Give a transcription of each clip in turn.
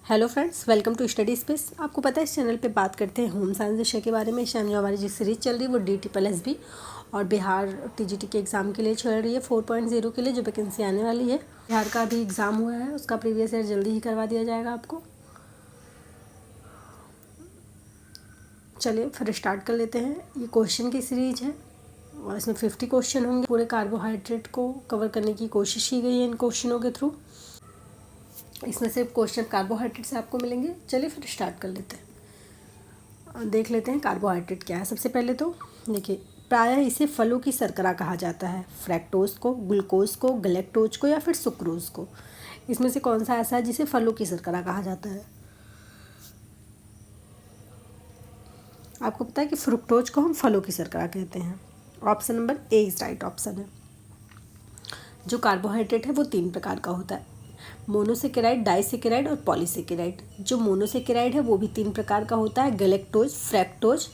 Hello friends, welcome to study space. आपको पता है इस चैनल पे बात करते हैं होम साइंस विषय के बारे में। इस टाइम जो हमारी जो सीरीज चल रही है वो DT+B और बिहार TGT के एग्ज़ाम के लिए चल रही है 4.0 के लिए जो वैकेंसी आने वाली है। बिहार का भी एग्ज़ाम हुआ है, उसका प्रीवियस ईयर जल्दी ही करवा दिया जाएगा आपको। चलिए फिर स्टार्ट कर लेते हैं। ये क्वेश्चन की सीरीज है और इसमें 50 क्वेश्चन होंगे। पूरे कार्बोहाइड्रेट को कवर करने की कोशिश की गई है इन क्वेश्चनों के थ्रू। इसमें सिर्फ क्वेश्चन कार्बोहाइड्रेट से आपको मिलेंगे। चलिए फिर स्टार्ट कर लेते हैं, देख लेते हैं कार्बोहाइड्रेट क्या है। सबसे पहले तो देखिए, प्रायः इसे फलों की शर्करा कहा जाता है। फ्रैक्टोज को, ग्लूकोज को, गलेक्टोज को या फिर सुक्रोज को। इसमें से कौन सा ऐसा है जिसे फलों की शर्करा कहा जाता है? आपको पता है कि फ्रुक्टोज को हम फलों की शर्करा कहते हैं। Option number A is right option है। जो कार्बोहाइड्रेट है वो 3 प्रकार का होता है, मोनोसेकेराइड, डाइसेकेराइड और पॉलीसेकेराइड। जो मोनोसेकेराइड है वो भी 3 प्रकार का होता है, गलेक्टोज, फ्रैक्टोज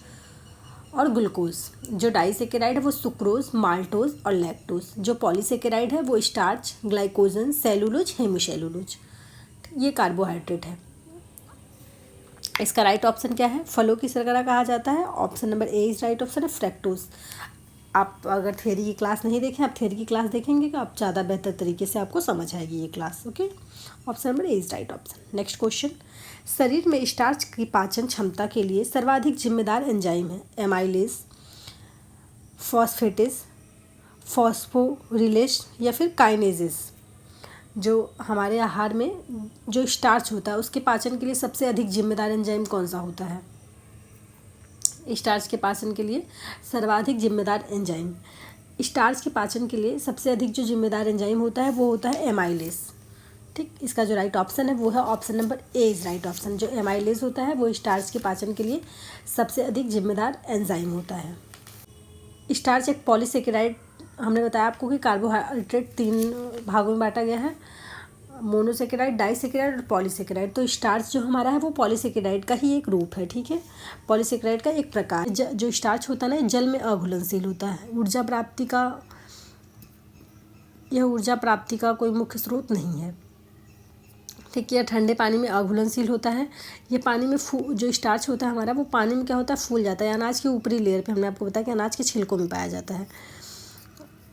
और ग्लूकोज। जो डाइसेकेराइड है वो सुक्रोज, माल्टोज और लैक्टोज। जो पॉलीसेकेराइड है वो स्टार्च, ग्लाइकोजन, सेलुलोज, हेमिसेलुलोज। ये कार्बोहाइड्रेट है। इसका राइट ऑप्शन क्या है? फलों की शर्करा कहा जाता है। Option number A is right option है, फ्रैक्टोज। आप अगर थ्योरी की क्लास नहीं देखें, आप थ्योरी की क्लास देखेंगे तो आप ज़्यादा बेहतर तरीके से आपको समझ आएगी ये class. Okay, option number A is right option. Next question, शरीर में स्टार्च की पाचन क्षमता के लिए सर्वाधिक जिम्मेदार एंजाइम है? एमाइलेज, फॉस्फेटेज, फॉस्फोरिलेज या फिर काइनेजेस। जो हमारे आहार में जो स्टार्च होता है उसके पाचन के लिए सबसे अधिक जिम्मेदार एंजाइम कौन सा होता है? स्टार्च के पाचन के लिए सर्वाधिक जिम्मेदार एंजाइम, स्टार्च के पाचन के लिए सबसे अधिक जो जिम्मेदार एंजाइम होता है वो होता है एमाइलेज। ठीक, इसका जो राइट ऑप्शन है वो है option number A is right option. जो एमाइलेज होता है वो स्टार्च के पाचन के लिए सबसे अधिक जिम्मेदार एंजाइम होता है। स्टार्च एक पॉलीसेकेराइड, हमने बताया आपको कि कार्बोहाइड्रेट 3 भागों में बांटा गया है, मोनोसेकेराइड, डाइसेकेराइड और पॉलीसेकेराइड। तो स्टार्च जो हमारा है वो पॉलीसेकेराइड का ही एक रूप है। ठीक है, पॉलीसेकेराइड का एक प्रकार। जो स्टार्च होता है ना, जल में अघुलनशील होता है। यह ऊर्जा प्राप्ति का कोई मुख्य स्रोत नहीं है। ठीक है, यह ठंडे पानी में अघुलनशील होता है। ये पानी में जो स्टार्च होता है हमारा वो पानी में क्या होता है, फूल जाता है। अनाज की ऊपरी लेयर पे हमने आपको बताया कि अनाज के छिलकों में पाया जाता है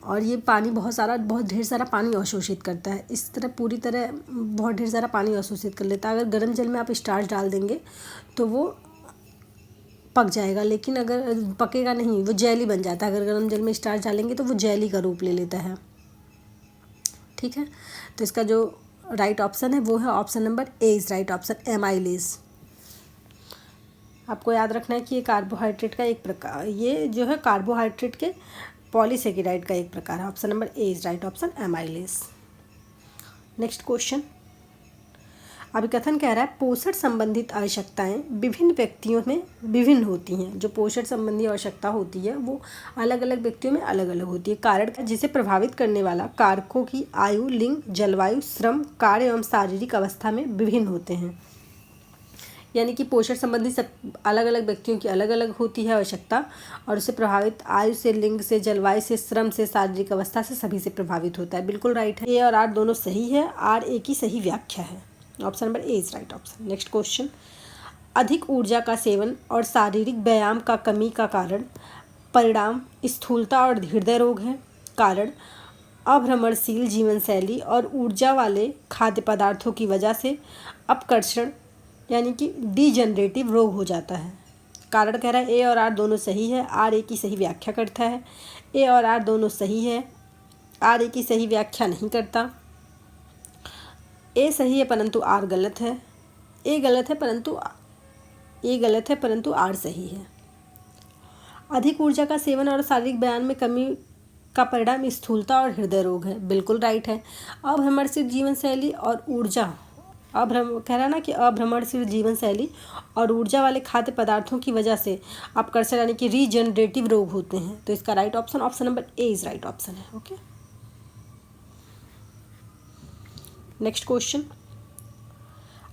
और ये पानी बहुत ढेर सारा पानी अवशोषित करता है। इस तरह पूरी तरह बहुत ढेर सारा पानी अवशोषित कर लेता है। अगर गर्म जल में आप स्टार्च डाल देंगे तो वो पक जाएगा, लेकिन अगर पकेगा नहीं, वो जेली बन जाता है। अगर गर्म जल में स्टार्च डालेंगे तो वो जेली का रूप ले लेता है। ठीक है, तो इसका जो राइट ऑप्शन है वो है option number A is right option, amylase. आपको याद रखना है कि ये कार्बोहाइड्रेट का एक प्रकार, ये जो है कार्बोहाइड्रेट के पॉलीसेकेराइड का एक प्रकार है। Option number A is right option, amylase. Next question, अभिकथन कह रहा है पोषण संबंधित आवश्यकताएं विभिन्न व्यक्तियों में विभिन्न होती हैं। जो पोषण संबंधी आवश्यकता होती है वो अलग अलग व्यक्तियों में अलग अलग होती है। कारण जिसे प्रभावित करने वाला कारकों की आयु, लिंग, जलवायु, श्रम, कार्य एवं शारीरिक अवस्था में विभिन्न होते हैं। यानी कि पोषण संबंधी सब अलग अलग व्यक्तियों की अलग अलग होती है आवश्यकता, और उससे प्रभावित आयु से, लिंग से, जलवायु से, श्रम से, शारीरिक अवस्था से, सभी से प्रभावित होता है। बिल्कुल राइट है, ए और आर दोनों सही है। आर ए की सही व्याख्या है। Option number A is right option. Next question, अधिक ऊर्जा का सेवन और शारीरिक व्यायाम का कमी का कारण परिणाम स्थूलता और हृदय रोग है। कारण अभ्रमणशील जीवन शैली और ऊर्जा वाले खाद्य पदार्थों की वजह से अपकर्षण यानी कि डीजनरेटिव रोग हो जाता है। कारण कह रहा है ए और आर दोनों सही है। आर ए की सही व्याख्या करता है। ए और आर दोनों सही है, आर ए की सही व्याख्या नहीं करता। ए सही है परंतु आर गलत है। ए गलत है परंतु आर सही है। अधिक ऊर्जा का सेवन और शारीरिक व्यायाम में कमी का परिणाम स्थूलता और हृदय रोग है। बिल्कुल राइट है। अभ्रमणशील जीवन शैली और ऊर्जा, कह रहा है ना कि अभ्रमणशील जीवन शैली और ऊर्जा वाले खाद्य पदार्थों की वजह से अपकर्षण यानी कि रीजनरेटिव रोग होते हैं। तो इसका right option option number A is right option है। ओके, नेक्स्ट क्वेश्चन,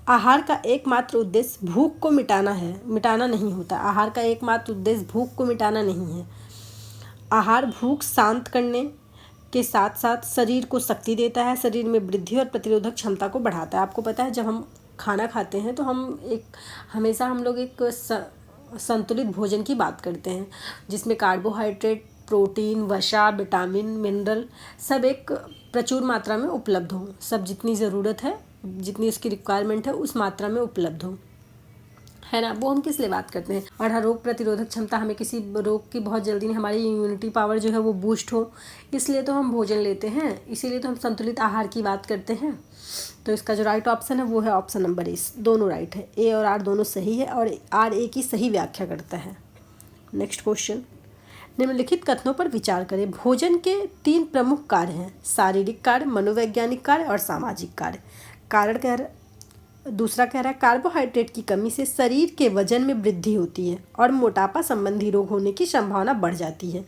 आहार का एकमात्र उद्देश्य भूख को मिटाना नहीं होता। आहार का एकमात्र उद्देश्य भूख को मिटाना नहीं है। आहार भूख शांत करने के साथ साथ शरीर को शक्ति देता है, शरीर में वृद्धि और प्रतिरोधक क्षमता को बढ़ाता है। आपको पता है जब हम खाना खाते हैं तो हमेशा हम लोग एक संतुलित भोजन की बात करते हैं, जिसमें कार्बोहाइड्रेट, प्रोटीन, वसा, विटामिन, मिनरल सब एक प्रचुर मात्रा में उपलब्ध हो, सब जितनी ज़रूरत है, जितनी उसकी रिक्वायरमेंट है उस मात्रा में उपलब्ध हो, है ना। वो हम किस लिए बात करते हैं, और रोग प्रतिरोधक क्षमता, हमें किसी रोग की बहुत जल्दी नहीं, हमारी इम्यूनिटी पावर जो है वो बूस्ट हो, इसलिए तो हम भोजन लेते हैं, इसीलिए तो हम संतुलित आहार की बात करते हैं। तो इसका जो राइट ऑप्शन है वो है ऑप्शन नंबर ए। दोनों राइट है, ए और आर दोनों सही है, और आर ए की सही व्याख्या करता है। नेक्स्ट क्वेश्चन, निम्नलिखित कथनों पर विचार करें। भोजन के 3 प्रमुख कार्य हैं, शारीरिक कार्य, मनोवैज्ञानिक कार्य और सामाजिक कार्य। कारण दूसरा कह रहा है कार्बोहाइड्रेट की कमी से शरीर के वजन में वृद्धि होती है और मोटापा संबंधी रोग होने की संभावना बढ़ जाती है।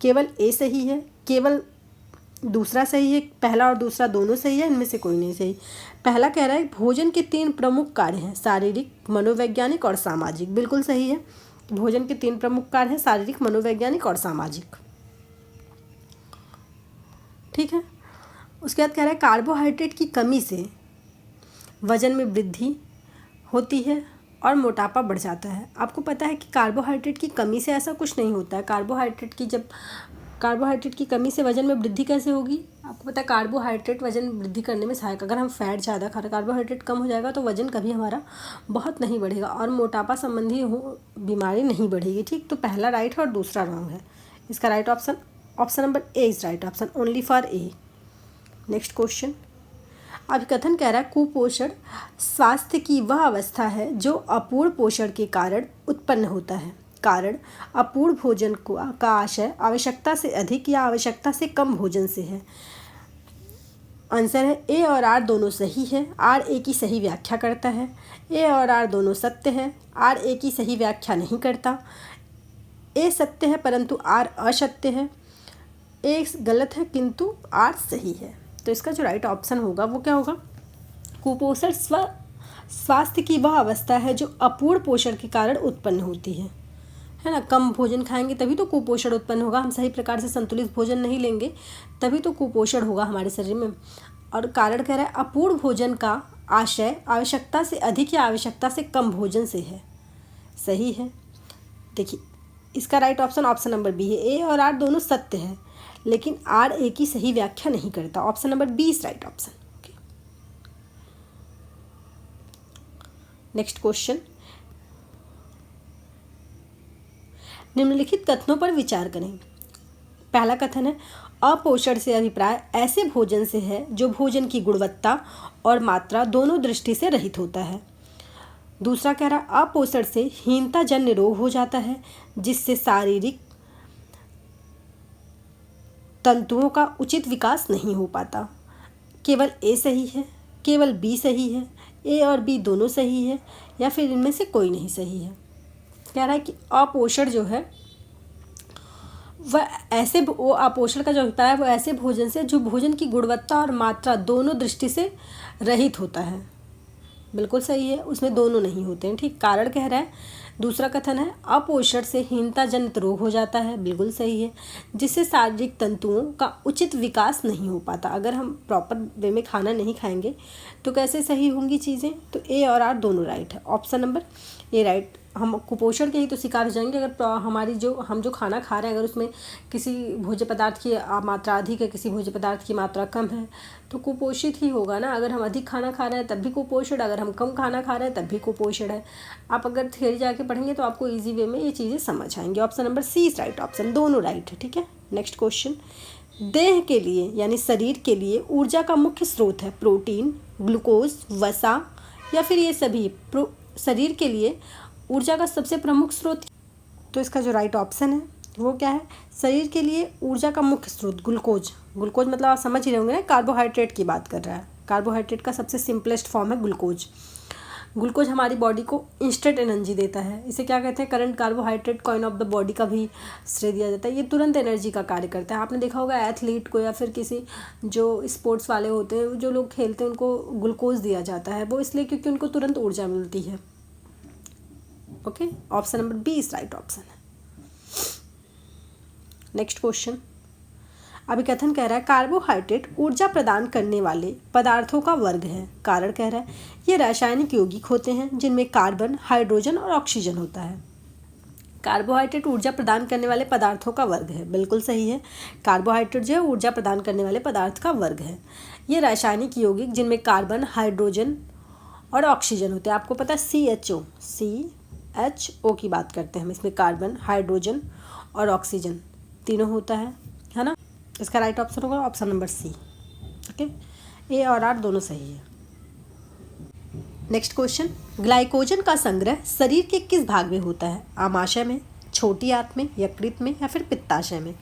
केवल ए सही है, केवल दूसरा सही है, पहला और दूसरा दोनों सही है, इनमें से कोई नहीं सही। पहला कह रहा है भोजन के 3 प्रमुख कार्य हैं, शारीरिक, मनोवैज्ञानिक और सामाजिक, बिल्कुल सही है। भोजन के 3 प्रमुख कार्य हैं, शारीरिक, मनोवैज्ञानिक और सामाजिक, ठीक है। उसके बाद कह रहा है कार्बोहाइड्रेट की कमी से वजन में वृद्धि होती है और मोटापा बढ़ जाता है। आपको पता है कि कार्बोहाइड्रेट की कमी से ऐसा कुछ नहीं होता है। कार्बोहाइड्रेट की कमी से वजन में वृद्धि कैसे होगी? आपको पता है कार्बोहाइड्रेट वजन वृद्धि करने में सहायक, अगर हम फैट ज़्यादा खा रहे, कार्बोहाइड्रेट कम हो जाएगा तो वजन कभी हमारा बहुत नहीं बढ़ेगा और मोटापा संबंधी बीमारी नहीं बढ़ेगी, ठीक। तो पहला राइट है और दूसरा रॉन्ग है। इसका right option number A is right option, only for A. Next question, अभिकथन कह रहा है कुपोषण स्वास्थ्य की वह अवस्था है जो अपूर्ण पोषण के कारण उत्पन्न होता है। कारण अपूर्ण भोजन का आशय आवश्यकता से अधिक या आवश्यकता से कम भोजन से है। आंसर है ए और आर दोनों सही है, आर ए की सही व्याख्या करता है। ए और आर दोनों सत्य है, आर ए की सही व्याख्या नहीं करता। ए सत्य है परंतु आर असत्य है। ए गलत है किंतु आर सही है। तो इसका जो राइट ऑप्शन होगा वो क्या होगा? कुपोषण स्वास्थ्य की वह अवस्था है जो अपूर्ण पोषण के कारण उत्पन्न होती है ना। कम भोजन खाएंगे तभी तो कुपोषण उत्पन्न होगा, हम सही प्रकार से संतुलित भोजन नहीं लेंगे तभी तो कुपोषण होगा हमारे शरीर में। और कारण कह रहा है अपूर्ण भोजन का आशय आवश्यकता से अधिक या आवश्यकता से कम भोजन से है, सही है। देखिए इसका राइट ऑप्शन नंबर बी है। ए और आर दोनों सत्य है लेकिन आर ए की सही व्याख्या नहीं करता, option number B is right option. Next question, निम्नलिखित कथनों पर विचार करें। पहला कथन है अपोषण से अभिप्राय ऐसे भोजन से है जो भोजन की गुणवत्ता और मात्रा दोनों दृष्टि से रहित होता है। दूसरा कह रहा अपोषण से हीनता जन्य रोग हो जाता है जिससे शारीरिक तंतुओं का उचित विकास नहीं हो पाता। केवल ए सही है, केवल बी सही है, ए और बी दोनों सही है या फिर इनमें से कोई नहीं सही है। कह रहा है कि अपोषण जो है वो अपोषण का जो अभिप्राय है वो ऐसे भोजन से जो भोजन की गुणवत्ता और मात्रा दोनों दृष्टि से रहित होता है, बिल्कुल सही है, उसमें दोनों नहीं होते हैं, ठीक। कारण कह रहा है दूसरा कथन है अपोषण से हीनता जनित रोग हो जाता है, बिल्कुल सही है, जिससे शारीरिक तंतुओं का उचित विकास नहीं हो पाता। अगर हम प्रॉपर वे में खाना नहीं खाएंगे तो कैसे सही होंगी चीज़ें? तो ए और आर दोनों राइट है, ऑप्शन नंबर ए राइट। हम कुपोषण के ही तो शिकार हो जाएंगे अगर हम जो खाना खा रहे हैं अगर उसमें किसी भोज्य पदार्थ की मात्रा अधिक है, किसी भोज्य पदार्थ की मात्रा कम है तो कुपोषित ही होगा ना। अगर हम अधिक खाना खा रहे हैं तब भी कुपोषण, अगर हम कम खाना खा रहे हैं तब भी कुपोषण है। आप अगर थियरी जाके पढ़ेंगे तो आपको ईजी वे में ये चीज़ें समझ आएंगी। Option number C is right option, दोनों राइट है, ठीक है। नेक्स्ट क्वेश्चन, देह के लिए यानी शरीर के लिए ऊर्जा का मुख्य स्रोत है प्रोटीन, ग्लूकोज, वसा या फिर ये सभी? शरीर के लिए ऊर्जा का सबसे प्रमुख स्रोत, तो इसका जो राइट ऑप्शन है वो क्या है? शरीर के लिए ऊर्जा का मुख्य स्रोत ग्लूकोज। ग्लूकोज मतलब आप समझ ही रहे होंगे ना, कार्बोहाइड्रेट की बात कर रहा है। कार्बोहाइड्रेट का सबसे सिंपलेस्ट फॉर्म है ग्लूकोज। ग्लूकोज हमारी बॉडी को इंस्टेंट एनर्जी देता है, इसे क्या कहते हैं? Current carbohydrate coin of the body का भी श्रेय दिया जाता है। ये तुरंत एनर्जी का कार्य करता है। आपने देखा होगा एथलीट को या फिर किसी जो स्पोर्ट्स वाले होते हैं, जो लोग खेलते हैं, उनको ग्लूकोज दिया जाता है, वो इसलिए क्योंकि उनको तुरंत ऊर्जा मिलती है। Okay, option number B is right option है। नेक्स्ट क्वेश्चन, अभिकथन कह रहा है कार्बोहाइड्रेट ऊर्जा प्रदान करने वाले पदार्थों का वर्ग है। कारण कह रहा है ये रासायनिक यौगिक होते हैं जिनमें कार्बन, हाइड्रोजन और ऑक्सीजन होता है। कार्बोहाइड्रेट ऊर्जा प्रदान करने वाले पदार्थों का वर्ग है, बिल्कुल सही है। कार्बोहाइड्रेट जो है ऊर्जा प्रदान करने वाले पदार्थ का वर्ग है। ये रासायनिक यौगिक जिनमें कार्बन, हाइड्रोजन और ऑक्सीजन होते हैं। आपको पता है CHO की बात करते हैं हम, इसमें कार्बन, हाइड्रोजन और ऑक्सीजन तीनों होता है ना। इसका राइट ऑप्शन होगा ऑप्शन नंबर सी। ओके, ए और आर दोनों सही है। नेक्स्ट क्वेश्चन, ग्लाइकोजन का संग्रह शरीर के किस भाग में होता है? आमाशय में, छोटी आंत में, यकृत में या फिर पित्ताशय में?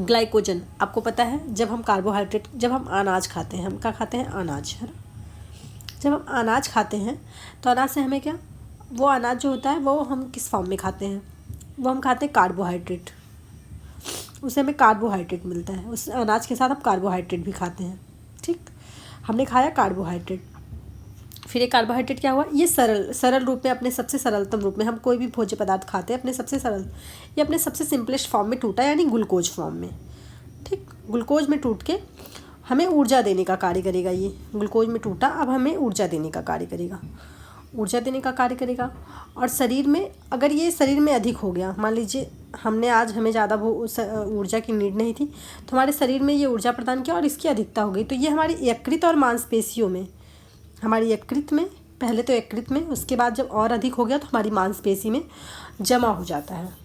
ग्लाइकोजन आपको पता है, जब हम अनाज खाते हैं, हम क्या खाते हैं? अनाज, है ना। जब हम अनाज खाते हैं तो अनाज से हमें क्या, वो अनाज जो होता है वो हम किस फॉर्म में खाते हैं? वो हम खाते हैं कार्बोहाइड्रेट, उससे हमें कार्बोहाइड्रेट मिलता है। उस अनाज के साथ हम कार्बोहाइड्रेट भी खाते हैं। ठीक, हमने खाया कार्बोहाइड्रेट। फिर ये कार्बोहाइड्रेट क्या हुआ, ये सरल रूप में, अपने सबसे सरलतम रूप में हम कोई भी भोज्य पदार्थ खाते हैं अपने सबसे सिंपलेस्ट फॉर्म में टूटा, यानी ग्लूकोज फॉर्म में। ठीक, ग्लूकोज में टूट के हमें ऊर्जा देने का कार्य करेगा। ये ग्लूकोज में टूटा, अब हमें ऊर्जा देने का कार्य करेगा। और शरीर में, अगर ये शरीर में अधिक हो गया, मान लीजिए हमें ज़्यादा ऊर्जा की नीड नहीं थी, तो हमारे शरीर में ये ऊर्जा प्रदान किया और इसकी अधिकता हो गई, तो ये हमारी यकृत और मांसपेशियों में, पहले तो यकृत में, उसके बाद जब और अधिक हो गया तो हमारी मांसपेशी में जमा हो जाता है।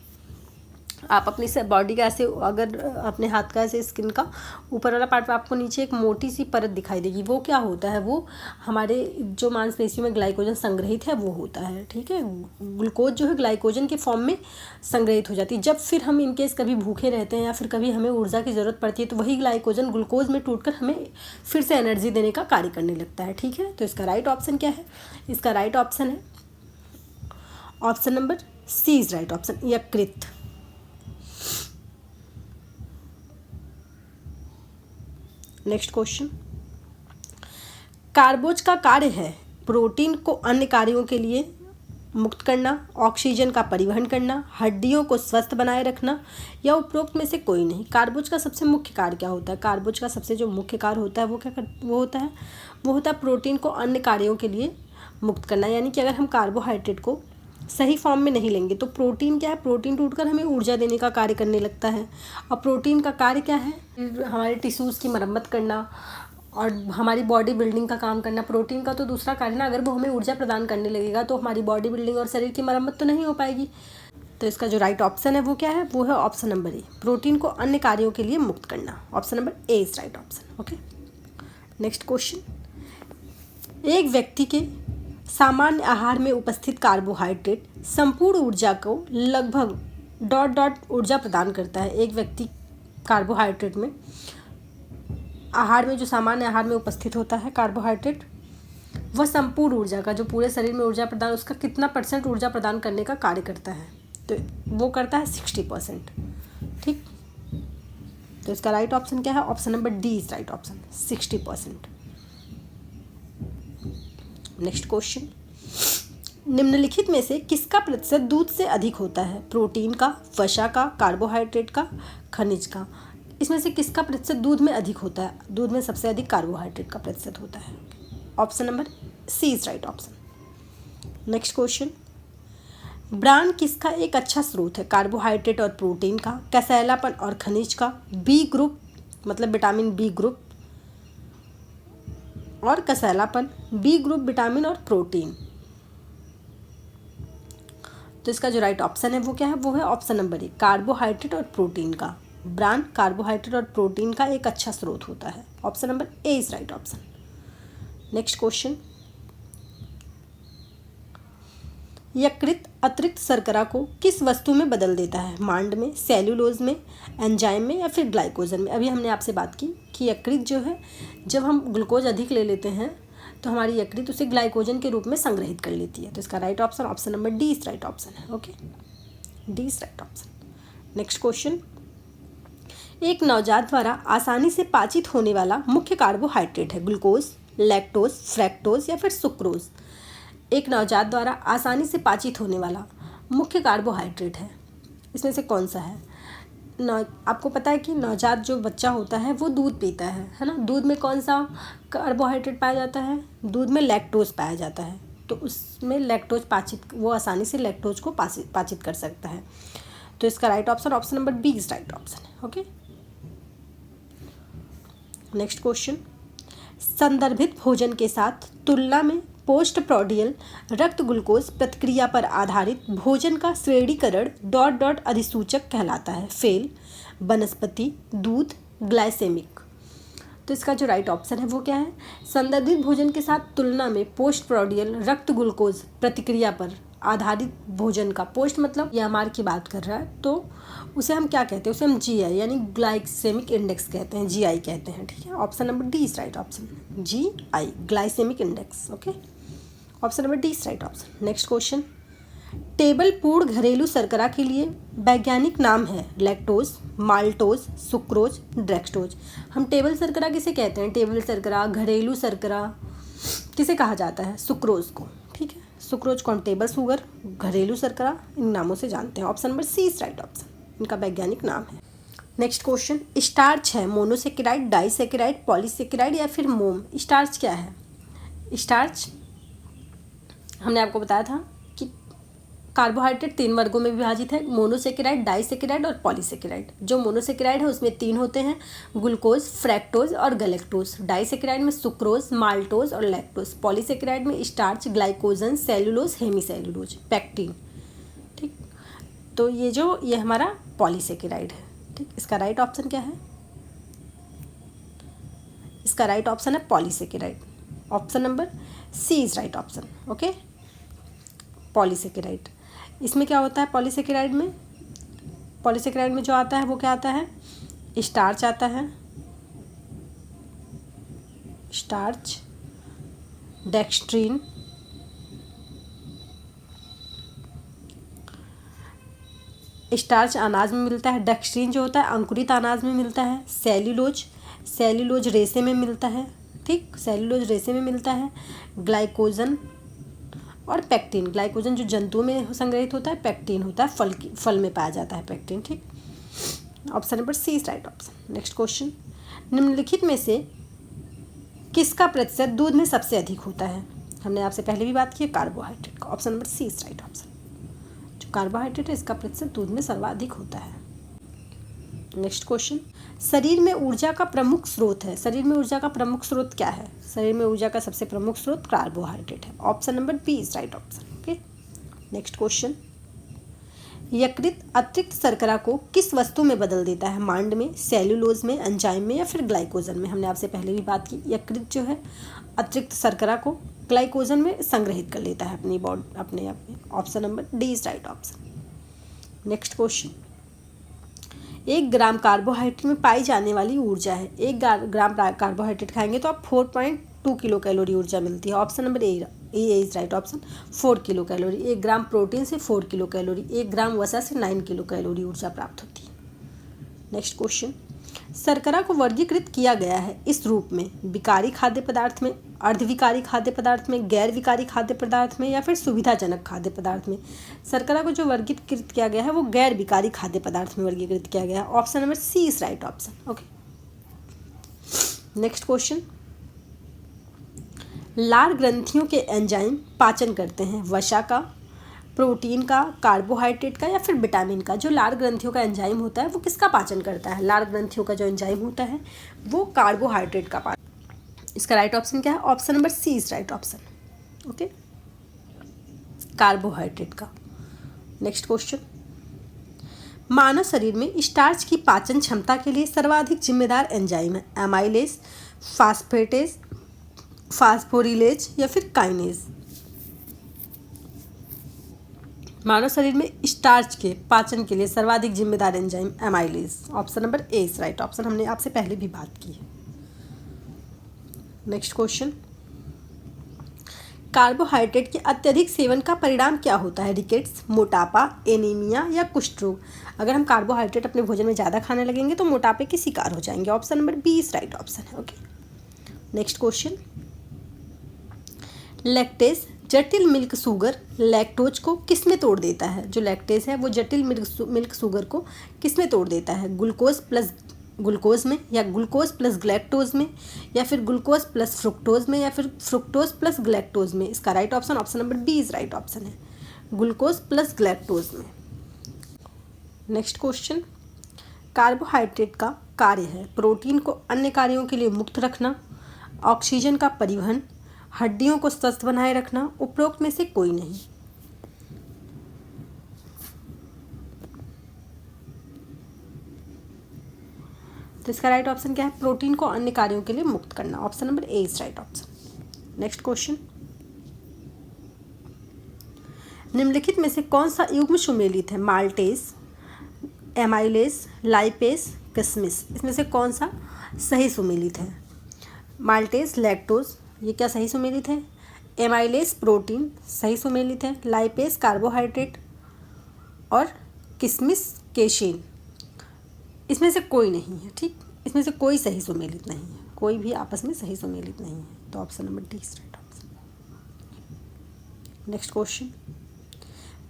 आप अपनी बॉडी का ऐसे, अगर अपने हाथ का ऐसे स्किन का ऊपर वाला पार्ट पे आपको नीचे एक मोटी सी परत दिखाई देगी, वो क्या होता है? वो हमारे जो मांसपेशियों में ग्लाइकोजन संग्रहित है वो होता है। ठीक है, ग्लूकोज जो है ग्लाइकोजन के फॉर्म में संग्रहित हो जाती है। जब फिर हम इनकेस कभी भूखे रहते हैं या फिर कभी हमें ऊर्जा की ज़रूरत पड़ती है, तो वही ग्लाइकोजन ग्लूकोज में टूटकर हमें फिर से एनर्जी देने का कार्य करने लगता है। ठीक है, तो इसका राइट ऑप्शन क्या है? इसका राइट ऑप्शन है option number C is right option, यकृत। नेक्स्ट क्वेश्चन, कार्बोज का कार्य है प्रोटीन को अन्य कार्यों के लिए मुक्त करना, ऑक्सीजन का परिवहन करना, हड्डियों को स्वस्थ बनाए रखना, या उपरोक्त में से कोई नहीं। कार्बोज का सबसे मुख्य कार्य क्या होता है? कार्बोज का सबसे जो मुख्य कार्य होता है वो होता है प्रोटीन को अन्य कार्यों के लिए मुक्त करना। यानी कि अगर हम कार्बोहाइड्रेट को सही फॉर्म में नहीं लेंगे तो प्रोटीन क्या है, प्रोटीन टूटकर हमें ऊर्जा देने का कार्य करने लगता है। और प्रोटीन का कार्य क्या है? हमारे टिश्यूज़ की मरम्मत करना और हमारी बॉडी बिल्डिंग का काम करना। प्रोटीन का तो दूसरा कार्य ना, अगर वो हमें ऊर्जा प्रदान करने लगेगा तो हमारी बॉडी बिल्डिंग और शरीर की मरम्मत तो नहीं हो पाएगी। तो इसका जो राइट ऑप्शन है वो क्या है? वो है ऑप्शन नंबर ए, प्रोटीन को अन्य कार्यों के लिए मुक्त करना। Option number A is right option. Okay, next question, एक व्यक्ति के सामान्य आहार में उपस्थित कार्बोहाइड्रेट संपूर्ण ऊर्जा को लगभग ... ऊर्जा प्रदान करता है। एक व्यक्ति कार्बोहाइड्रेट में आहार में, जो सामान्य आहार में उपस्थित होता है कार्बोहाइड्रेट, वह संपूर्ण ऊर्जा का, जो पूरे शरीर में ऊर्जा प्रदान, उसका कितना % ऊर्जा प्रदान करने का कार्य करता है? तो वो करता है 60%। ठीक, तो इसका राइट ऑप्शन क्या है? Option number D is right option, 60%। Next question, निम्नलिखित में से किसका प्रतिशत दूध से अधिक होता है? प्रोटीन का, वसा का, कार्बोहाइड्रेट का, खनिज का? इसमें से किसका प्रतिशत दूध में अधिक होता है? दूध में सबसे अधिक कार्बोहाइड्रेट का प्रतिशत होता है। Option number C is right option. Next question, bran किसका एक अच्छा स्रोत है? कार्बोहाइड्रेट और प्रोटीन का, कसैलापन और खनिज का, बी ग्रुप मतलब विटामिन बी ग्रुप और कसैलापन, बी ग्रुप विटामिन और प्रोटीन? तो इसका जो राइट ऑप्शन है वो क्या है? वो है ऑप्शन नंबर ए, कार्बोहाइड्रेट और प्रोटीन का। ब्रान कार्बोहाइड्रेट और प्रोटीन का एक अच्छा स्रोत होता है। Option number A is right option. Next question, यकृत अतिरिक्त शर्करा को किस वस्तु में बदल देता है? मांड में, सेल्यूलोज में, एंजाइम में या फिर ग्लाइकोजन में? अभी हमने आपसे बात की कि यकृत जो है, जब हम ग्लूकोज अधिक ले लेते हैं तो हमारी यकृत उसे ग्लाइकोजन के रूप में संग्रहित कर लेती है। तो इसका right option option number D is right option है। Okay, D is right option. Next question, एक नवजात द्वारा आसानी से पाचित होने वाला मुख्य कार्बोहाइड्रेट है? ग्लूकोज, लैक्टोज, फ्रैक्टोज या फिर सुक्रोज? एक नवजात द्वारा आसानी से पाचित होने वाला मुख्य कार्बोहाइड्रेट है, इसमें से कौन सा है? आपको पता है कि नवजात जो बच्चा होता है वो दूध पीता है ना। दूध में कौन सा कार्बोहाइड्रेट पाया जाता है? दूध में लैक्टोज पाया जाता है। तो उसमें लैक्टोज वो आसानी से लैक्टोज को पाचित कर सकता है। तो इसका right option number B is right option है। ओके, नेक्स्ट क्वेश्चन, संदर्भित भोजन के साथ तुलना में पोस्ट प्रॉडियल रक्त ग्लूकोज प्रतिक्रिया पर आधारित भोजन का श्रेणीकरण डॉट डॉट अधिसूचक कहलाता है। फेल, वनस्पति, दूध, ग्लाइसेमिक। तो इसका जो राइट ऑप्शन है वो क्या है? संदर्भित भोजन के साथ तुलना में पोस्ट प्रॉडियल रक्त ग्लूकोज प्रतिक्रिया पर आधारित भोजन का, पोस्ट मतलब EMR की बात कर रहा है, तो उसे हम क्या कहते हैं? उसे हम GI यानी ग्लाइसेमिक इंडेक्स कहते हैं, GI कहते हैं। ठीक है, option number D is right option, GI glycemic index. Okay, option number D is right option. Next question, table पूर्ण घरेलू शर्करा के लिए वैज्ञानिक नाम है लैक्टोज, माल्टोज, सुक्रोज, डेक्सट्रोज। हम टेबल शर्करा किसे कहते हैं? टेबल शर्करा, घरेलू शर्करा किसे कहा जाता है? सुक्रोज को। ठीक है, सुक्रोज को हम टेबल शुगर, घरेलू शर्करा, इन नामों से जानते हैं। Option number C is right option, इनका वैज्ञानिक नाम है। नेक्स्ट क्वेश्चन, स्टार्च है मोनोसेकेराइड, डाइसेकेराइड, पॉलीसेकेराइड या फिर मोम? स्टार्च क्या है? स्टार्च हमने आपको बताया था कि कार्बोहाइड्रेट 3 वर्गों में विभाजित है, मोनोसेकेराइड, डाइसेकेराइड और पॉलीसेकेराइड। जो मोनोसेकेराइड है उसमें 3 होते हैं, ग्लूकोज, फ्रैक्टोज और गैलेक्टोज। डाइसेकेराइड में सुक्रोज, माल्टोज और लैक्टोज। पॉलीसेकेराइड में starch, glycogen, cellulose, hemicellulose, pectin. ठीक, तो ये हमारा पॉलीसेकेराइड है। ठीक, इसका राइट ऑप्शन क्या है? इसका राइट ऑप्शन है polysaccharide, option number C is right option. Okay, polysaccharide. इसमें क्या होता है? पॉलीसेकेराइड में जो आता है वो क्या आता है? स्टार्च आता है, स्टार्च, डेक्स्ट्रीन, स्टार्च अनाज में मिलता है, डेक्स्ट्रीन जो होता है अंकुरित अनाज में मिलता है, सेल्यूलोज रेशे में मिलता है। ठीक, सेल्यूलोज रेशे में मिलता है, ग्लाइकोजन और पैक्टिन। ग्लाइकोजन जो जंतुओं में संग्रहित होता है, पैक्टिन होता है फल में पाया जाता है पैक्टिन। ठीक, option number C is right option. Next question, निम्नलिखित में से किसका प्रतिशत दूध में सबसे अधिक होता है? हमने आपसे पहले भी बात की है कार्बोहाइड्रेट का। Option number C is right option, जो कार्बोहाइड्रेट है इसका प्रतिशत दूध में सर्वाधिक होता है। नेक्स्ट क्वेश्चन, शरीर में ऊर्जा का प्रमुख स्रोत है। शरीर में ऊर्जा का प्रमुख स्रोत क्या है? शरीर में ऊर्जा का सबसे प्रमुख स्रोत कार्बोहाइड्रेट है। Option number B is right option. Okay, next question, यकृत अतिरिक्त शर्करा को किस वस्तु में बदल देता है? मांड में, सेल्यूलोज में, एंजाइम में या फिर ग्लाइकोजन में? हमने आपसे पहले भी बात की, यकृत जो है अतिरिक्त शर्करा को ग्लाइकोजन में संग्रहित कर लेता है अपनी बॉडी अपने आप में। Option number D is right option. Next question, 1 gram carbohydrate में पाई जाने वाली ऊर्जा है। 1 ग्राम कार्बोहाइड्रेट खाएंगे तो आप 4.2 किलो कैलोरी ऊर्जा मिलती है। Option number A is right option, 4 kilo calorie. 1 gram protein से 4 किलो कैलोरी, 1 ग्राम वसा से 9 किलो कैलोरी ऊर्जा प्राप्त होती है। नेक्स्ट क्वेश्चन, शर्करा को वर्गीकृत किया गया है इस रूप में: विकारी खाद्य पदार्थ में, अर्धविकारी खाद्य पदार्थ में, गैर विकारी खाद्य पदार्थ में या फिर सुविधाजनक खाद्य पदार्थ में? शर्करा को जो वर्गीकृत किया गया है वो गैर विकारी खाद्य पदार्थ में वर्गीकृत किया गया है। Option number C is right option. Okay, next question, लार ग्रंथियों के एंजाइम पाचन करते हैं वसा का, प्रोटीन का, कार्बोहाइड्रेट का या फिर विटामिन का? जो लार ग्रंथियों का एंजाइम होता है वो किसका पाचन करता है? लार ग्रंथियों का जो एंजाइम होता है वो कार्बोहाइड्रेट का पाचन। इसका राइट ऑप्शन क्या है? Option number C is right option. Okay, carbohydrate का। नेक्स्ट क्वेश्चन, मानव शरीर में स्टार्च की पाचन क्षमता के लिए सर्वाधिक जिम्मेदार एंजाइम है: एमाइलेज, फास्फेटेज, फास्फोरिलेज या फिर काइनेज? मानव शरीर में स्टार्च के पाचन के लिए सर्वाधिक जिम्मेदार enzyme amylase. Option number A is right option, हमने आपसे पहले भी बात की है। नेक्स्ट क्वेश्चन, कार्बोहाइड्रेट के अत्यधिक सेवन का परिणाम क्या होता है? रिकेट्स, मोटापा, एनीमिया या कुष्ठ रोग? अगर हम कार्बोहाइड्रेट अपने भोजन में ज़्यादा खाने लगेंगे तो मोटापे के शिकार हो जाएंगे। Option number B is right option है। ओके, नेक्स्ट क्वेश्चन, लैक्टेज जटिल मिल्क शुगर लैक्टोज को किस में तोड़ देता है? जो लैक्टेज है वो जटिल मिल्क शुगर को किस में तोड़ देता है? ग्लूकोज प्लस ग्लूकोज में, या ग्लूकोज प्लस ग्लैक्टोज में, या फिर ग्लूकोज प्लस फ्रुक्टोज में, या फिर फ्रुक्टोज प्लस ग्लैक्टोज में? इसका right option option number B is right option है, ग्लूकोज प्लस ग्लैक्टोज में। नेक्स्ट क्वेश्चन, कार्बोहाइड्रेट का कार्य है प्रोटीन को अन्य कार्यों के लिए मुक्त रखना, ऑक्सीजन का परिवहन, हड्डियों को स्वस्थ बनाए रखना, उपरोक्त में से कोई नहीं। तो इसका राइट ऑप्शन क्या है? प्रोटीन को अन्य कार्यों के लिए मुक्त करना, option number A is right option. Next question, निम्नलिखित में से कौन सा युग्म सुमेलित है? माल्टेज, एमाइलेज, लाइपेज, किसमिस। इसमें से कौन सा सही सुमेलित है? माल्टेज लैक्टोज, ये क्या सही सुमेलित है? एमाइलेज प्रोटीन सही सुमेलित है, लाइपेज कार्बोहाइड्रेट, और किसमिस केशिन। इसमें से कोई नहीं है, ठीक, इसमें से कोई सही सुमेलित नहीं है, कोई भी आपस में सही सुमेलित नहीं है, तो option number D is right option. Next question,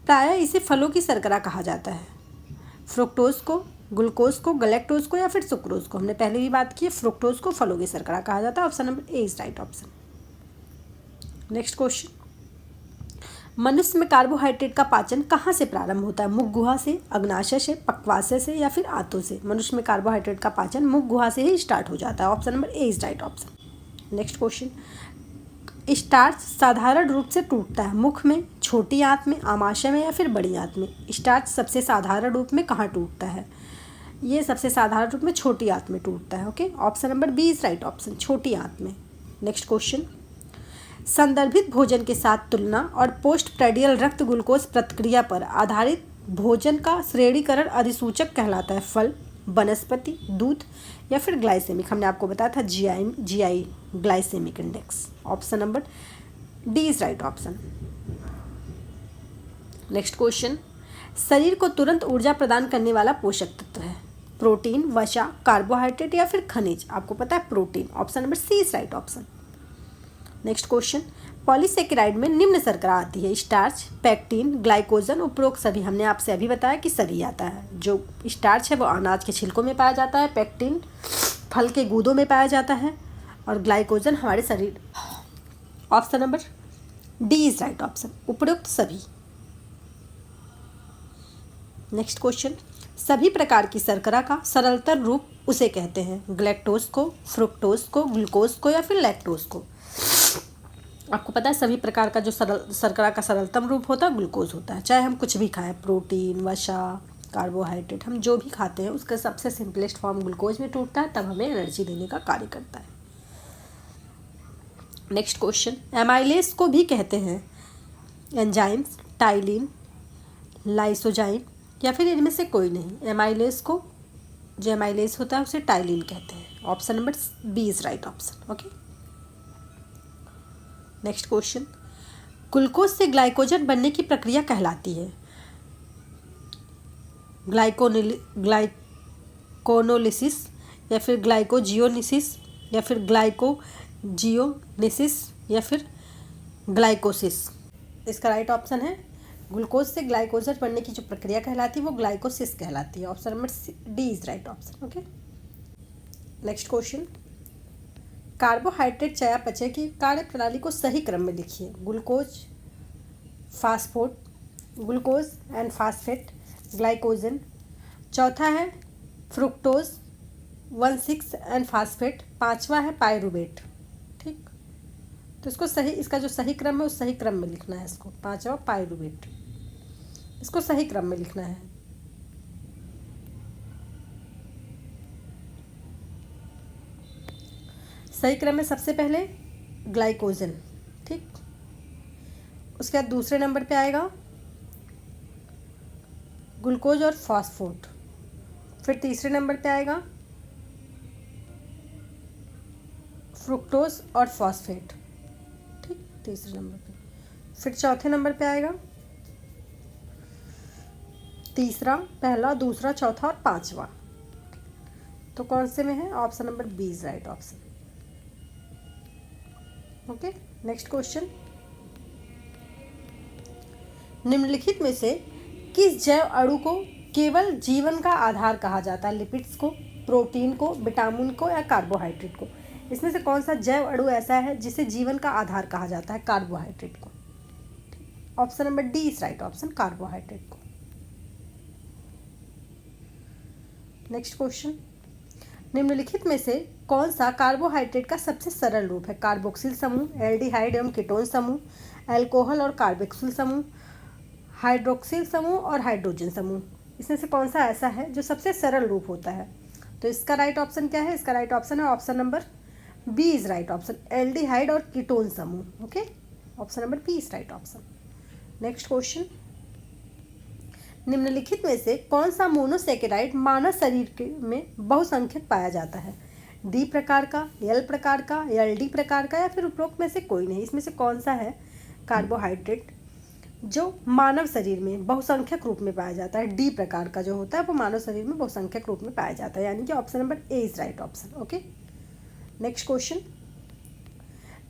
प्रायः इसे फलों की शर्करा कहा जाता है, फ्रुक्टोज को, ग्लूकोज को, गैलेक्टोज को, या फिर सुक्रोज को? हमने पहले भी बात की है, फ्रुक्टोज को फलों की शर्करा कहा जाता है, option number A is right option. Next question, मनुष्य में कार्बोहाइड्रेट का पाचन कहाँ से प्रारंभ होता है? मुख गुहा से, अग्नाशय से, पक्वाशय से, या फिर आंतों से? मनुष्य में कार्बोहाइड्रेट का पाचन मुख गुहा से ही स्टार्ट हो जाता है, option number A is right option. Next question, starch साधारण रूप से टूटता है मुख में, छोटी आंत में, आमाशय में, या फिर बड़ी आंत में? स्टार्च सबसे साधारण रूप में कहाँ टूटता है? ये सबसे साधारण रूप में छोटी आंत में टूटता है, okay, option number B is right option, छोटी आंत में। नेक्स्ट क्वेश्चन, संदर्भित भोजन के साथ तुलना और पोस्ट प्रैडियल रक्त ग्लूकोज प्रतिक्रिया पर आधारित भोजन का श्रेणीकरण अधिसूचक कहलाता है? फल, वनस्पति, दूध, या फिर ग्लाइसेमिक? हमने आपको बताया था GI glycemic index, option number D is right option. Next question, शरीर को तुरंत ऊर्जा प्रदान करने वाला पोषक तत्व है? प्रोटीन, वसा, कार्बोहाइड्रेट, या फिर खनिज? आपको पता है protein, option number C is right option. Next question, polysaccharide में निम्न शर्करा आती है? स्टार्च, पैक्टिन, ग्लाइकोजन, उपरोक्त सभी? हमने आपसे अभी बताया कि सभी आता है। जो स्टार्च है वो अनाज के छिलकों में पाया जाता है, पैक्टिन फल के गूदों में पाया जाता है, और ग्लाइकोजन हमारे शरीर, option number D is right option, उपरोक्त सभी। नेक्स्ट क्वेश्चन, सभी प्रकार की शर्करा का सरलतर रूप उसे कहते हैं? ग्लैक्टोज को, फ्रुक्टोज को, ग्लूकोज को, या फिर लैक्टोज को? आपको पता है सभी प्रकार का जो शर्करा का सरलतम रूप होता है ग्लूकोज होता है। चाहे हम कुछ भी खाएं, प्रोटीन, वसा, कार्बोहाइड्रेट, हम जो भी खाते हैं उसका सबसे सिंपलेस्ट फॉर्म ग्लूकोज में टूटता है, तब हमें एनर्जी देने का कार्य करता है। नेक्स्ट क्वेश्चन, एमाइलेज को भी कहते हैं एंजाइम्स, टाइलिन, लाइसोजाइम, या फिर इनमें से कोई नहीं? एमाइलेज को, जो एमाइलेज होता है उसे टाइलिन कहते हैं, option number B is right option, okay. Next question, glucose से ग्लाइकोजन बनने की प्रक्रिया कहलाती है? ग्लाइकोनोलिसिस, या फिर ग्लाइकोजियोनिसिस, या फिर ग्लाइकोजियोनिसिस, या फिर ग्लाइकोसिस? इसका राइट ऑप्शन है ग्लूकोज से ग्लाइकोजन बनने की जो प्रक्रिया कहलाती है वो ग्लाइकोसिस कहलाती है, option number D is right option, okay. Next question, carbohydrate चयापचय की कार्यप्रणाली को सही क्रम में लिखिए? Glucose, phosphate, glucose and phosphate, glycogen, चौथा है फ्रुक्टोज 1,6 एंड फास्फेट, पांचवा है पायरुवेट, ठीक। तो इसको सही, इसका जो सही क्रम है उस सही क्रम में लिखना है इसको, पांचवा पायरुवेट, इसको सही क्रम में लिखना है। सही क्रम में सबसे पहले ग्लाइकोजन, ठीक, उसके बाद दूसरे नंबर पे आएगा ग्लूकोज और फास्फोट, फिर तीसरे नंबर पे आएगा फ्रुक्टोज और फॉस्फेट, ठीक, तीसरे नंबर पे। फिर चौथे नंबर पे आएगा तीसरा, पहला, दूसरा, चौथा और पांचवा। तो कौन से में है? Option number B is right option, okay. Next question, निम्नलिखित में से किस जैव अणु को केवल जीवन का आधार कहा जाता है? लिपिड्स को, प्रोटीन को, विटामिन को या कार्बोहाइड्रेट को? इसमें से कौन सा जैव अणु ऐसा है जिसे जीवन का आधार कहा जाता है? कार्बोहाइड्रेट को। Option number D is right option, carbohydrate को। नेक्स्ट क्वेश्चन, निम्नलिखित में से कौन सा कार्बोहाइड्रेट का सबसे सरल रूप है? कार्बोक्सिल समूह, एल्डिहाइड एवं कीटोन समूह, अल्कोहल और कार्बोक्सिल समूह, हाइड्रोक्सिल समूह और हाइड्रोजन समूह? इसमें से कौन सा ऐसा है जो सबसे सरल रूप होता है? तो इसका राइट ऑप्शन क्या है? इसका राइट ऑप्शन है option number B is right option, aldehyde और कीटोन समूह। Okay, option number B is right option. Next question, निम्नलिखित में से कौन सा मोनोसेकेराइड मानव शरीर में बहुसंख्यक पाया जाता है? डी प्रकार का, एल प्रकार का, एल डी प्रकार का या फिर उपरोक्त में से कोई नहीं? इसमें से कौन सा है कार्बोहाइड्रेट जो मानव शरीर में बहुसंख्यक रूप में पाया जाता है? डी प्रकार का जो होता है वो मानव शरीर में बहुसंख्यक रूप में पाया जाता है, यानी कि option number A is right option. Okay, next question,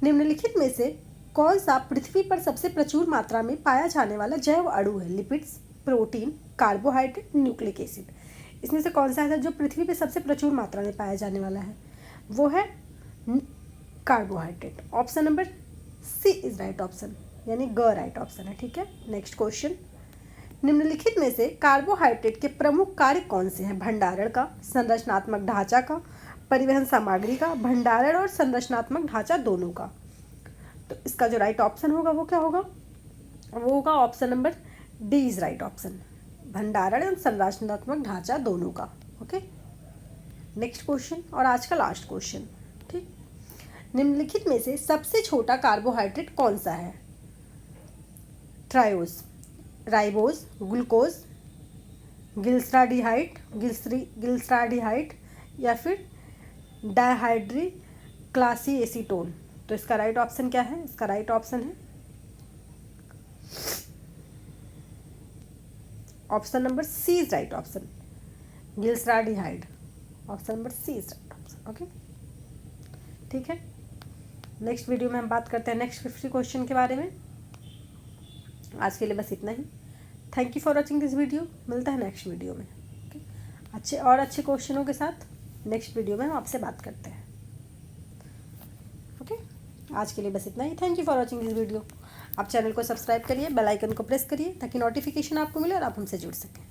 निम्नलिखित में से कौन सा पृथ्वी पर सबसे प्रचुर मात्रा में पाया जाने वाला जैव अणु है? Lipids, protein, carbohydrate, nucleic acid? इसमें से कौन सा है जो पृथ्वी पर सबसे प्रचुर मात्रा में पाया जाने वाला है? वो है carbohydrate. Option number C is right option, यानी ग राइट ऑप्शन है। ठीक है, नेक्स्ट क्वेश्चन, निम्नलिखित में से कार्बोहाइड्रेट के प्रमुख कार्य कौन से हैं? भंडारण का, संरचनात्मक ढांचा का, परिवहन सामग्री का, भंडारण और संरचनात्मक ढांचा दोनों का? तो इसका जो राइट ऑप्शन होगा वो क्या होगा? वो होगा option number D is right option, भंडारण और संरचनात्मक ढांचा दोनों का। ओके, नेक्स्ट क्वेश्चन और आज का लास्ट क्वेश्चन। ठीक, निम्नलिखित में से सबसे छोटा कार्बोहाइड्रेट कौन सा है? ट्रायोज, राइबोज, ग्लूकोज, गिल्सराडिहाइड या फिर डायहाइड्री क्लासी एसीटोन? तो इसका राइट ऑप्शन क्या है? इसका राइट ऑप्शन है option number C is right option, glyceraldehyde. Option number C is right option. Okay, ठीक है, नेक्स्ट वीडियो में हम बात करते हैं नेक्स्ट 50 क्वेश्चन के बारे में। आज के लिए बस इतना ही। Thank you for watching this video. मिलता है नेक्स्ट वीडियो में। ओके, अच्छे क्वेश्चनों के साथ नेक्स्ट वीडियो में हम आपसे बात करते हैं। ओके, आज के लिए बस इतना ही। Thank you for watching this video. आप चैनल को सब्सक्राइब करिए, बेल आइकन को प्रेस करिए ताकि नोटिफिकेशन आपको मिले और आप हमसे जुड़ सकें।